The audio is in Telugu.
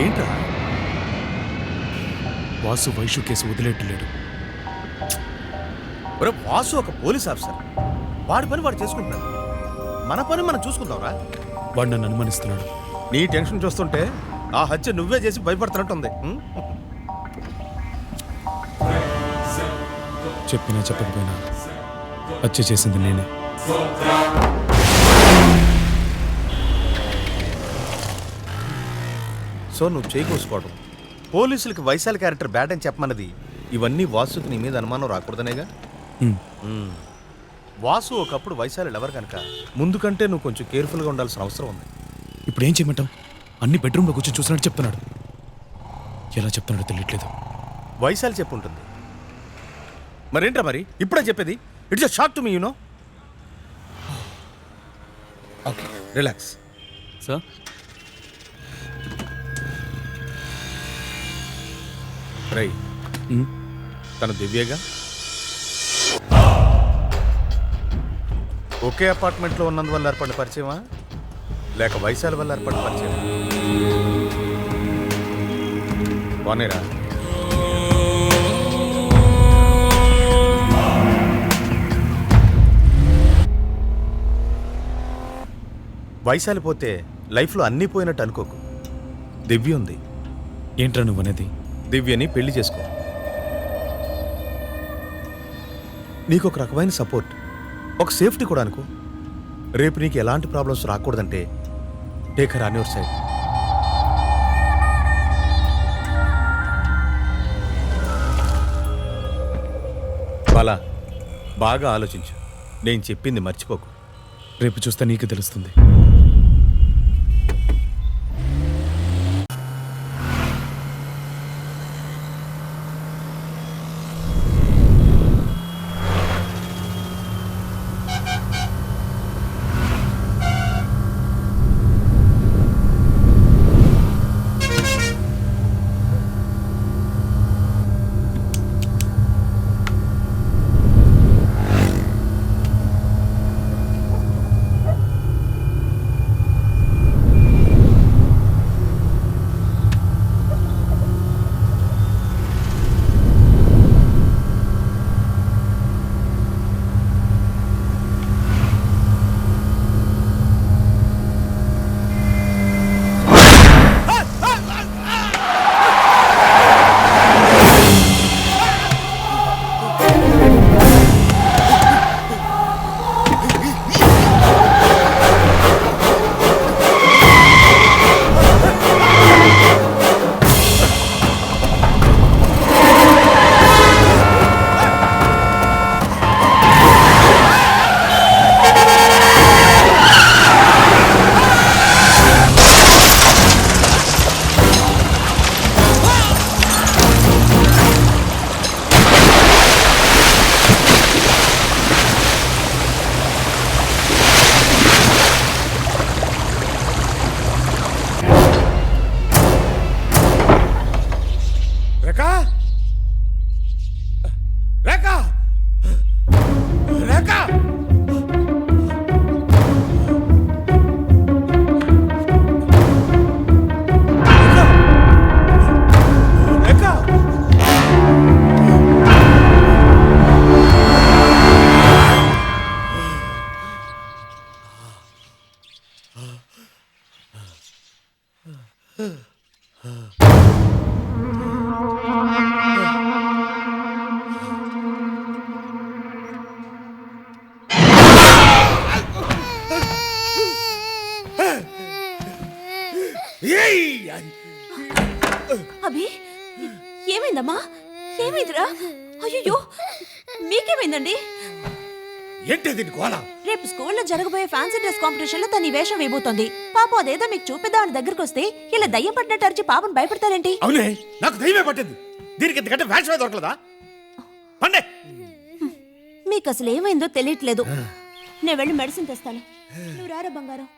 ఏంట్రా? వాసు వైషు కేసు వదిలేట్లేడు. వాసు ఒక పోలీస్ ఆఫీసర్, వాడి పని వాడు చేసుకుంటున్నాడు. మన పని మనం చూసుకుందాంరా. వాడు నన్ను అనుమానిస్తున్నాడు. నీ టెన్షన్ చూస్తుంటే ఆ హత్య నువ్వే చేసి భయపడుతున్నట్టుంది. చెప్పినా చెప్పకపోయినా హత్య చేసింది నేనే. సో నువ్వు చేకూసుకోవడం, పోలీసులకి వైశాలి క్యారెక్టర్ బ్యాడ్ అని చెప్పమన్నది, ఇవన్నీ వాసుకి నీ మీద అనుమానం రాకూడదనేగా. వాసు ఒకప్పుడు వైశాలి లవర్ కనుక ముందు కంటే నువ్వు కొంచెం కేర్ఫుల్గా ఉండాల్సిన అవసరం ఉంది. ఇప్పుడు ఏం చేయమంటావు? అన్ని బెడ్రూమ్లో కూర్చొని చూసినట్టు చెప్తున్నాడు. ఎలా చెప్తున్నాడో తెలియట్లేదు. వైశాలి చెప్పుంటుంది. మరేంట్రా మరి ఇప్పుడే చెప్పేది? It's a shock to me, you know. Okay, relax. Sir, రై తన దివ్యగా ఒకే అపార్ట్మెంట్లో ఉన్నందువల్ల ఏర్పడిన పరిచయమా, లేక వైశాలి వల్ల ఏర్పడిన పరిచయం? బానేరా? వైశాలి పోతే లైఫ్లో అన్నీ పోయినట్టు అనుకోకు. దివ్య ఉంది. ఏంట్రా నువ్వు అనేది? దివ్యని పెళ్లి చేసుకో. నీకు ఒక రకమైన సపోర్ట్, ఒక సేఫ్టీ కూడా అనుకో. రేపు నీకు ఎలాంటి ప్రాబ్లమ్స్ రాకూడదంటే take her on your side. Bala, బాగా ఆలోచించు. నేను చెప్పింది మర్చిపోకు. రేపు చూస్తే నీకు తెలుస్తుంది. అభి, ఏమైందమ్మా? ఏమైందిరా? అయ్యో, మీకేమైందండి? ఏంటి దీని గోల? రేపు స్కూల్లో జరగబోయే ఫ్యాన్సీ డ్రెస్ కాంపిటీషన్ లో తన ఈ వేషం వేయబోతోంది. పాపం అదేదో మీకు చూపిద్దామని దగ్గరకు వస్తే ఇలా దయ్యం పట్టినట్టు అరిచి పాపను భయపడతారేంటి? అవునే, నాకు దయ్యమే పట్టింది. దీనికి ఇంతకంటే వేషమే దొరకలేదా? పండే, మీకు అసలు ఏమైందో తెలియట్లేదు. నేను వెళ్ళి మెడిసిన్ తెస్తాను. నువ్వు రారా బంగారం.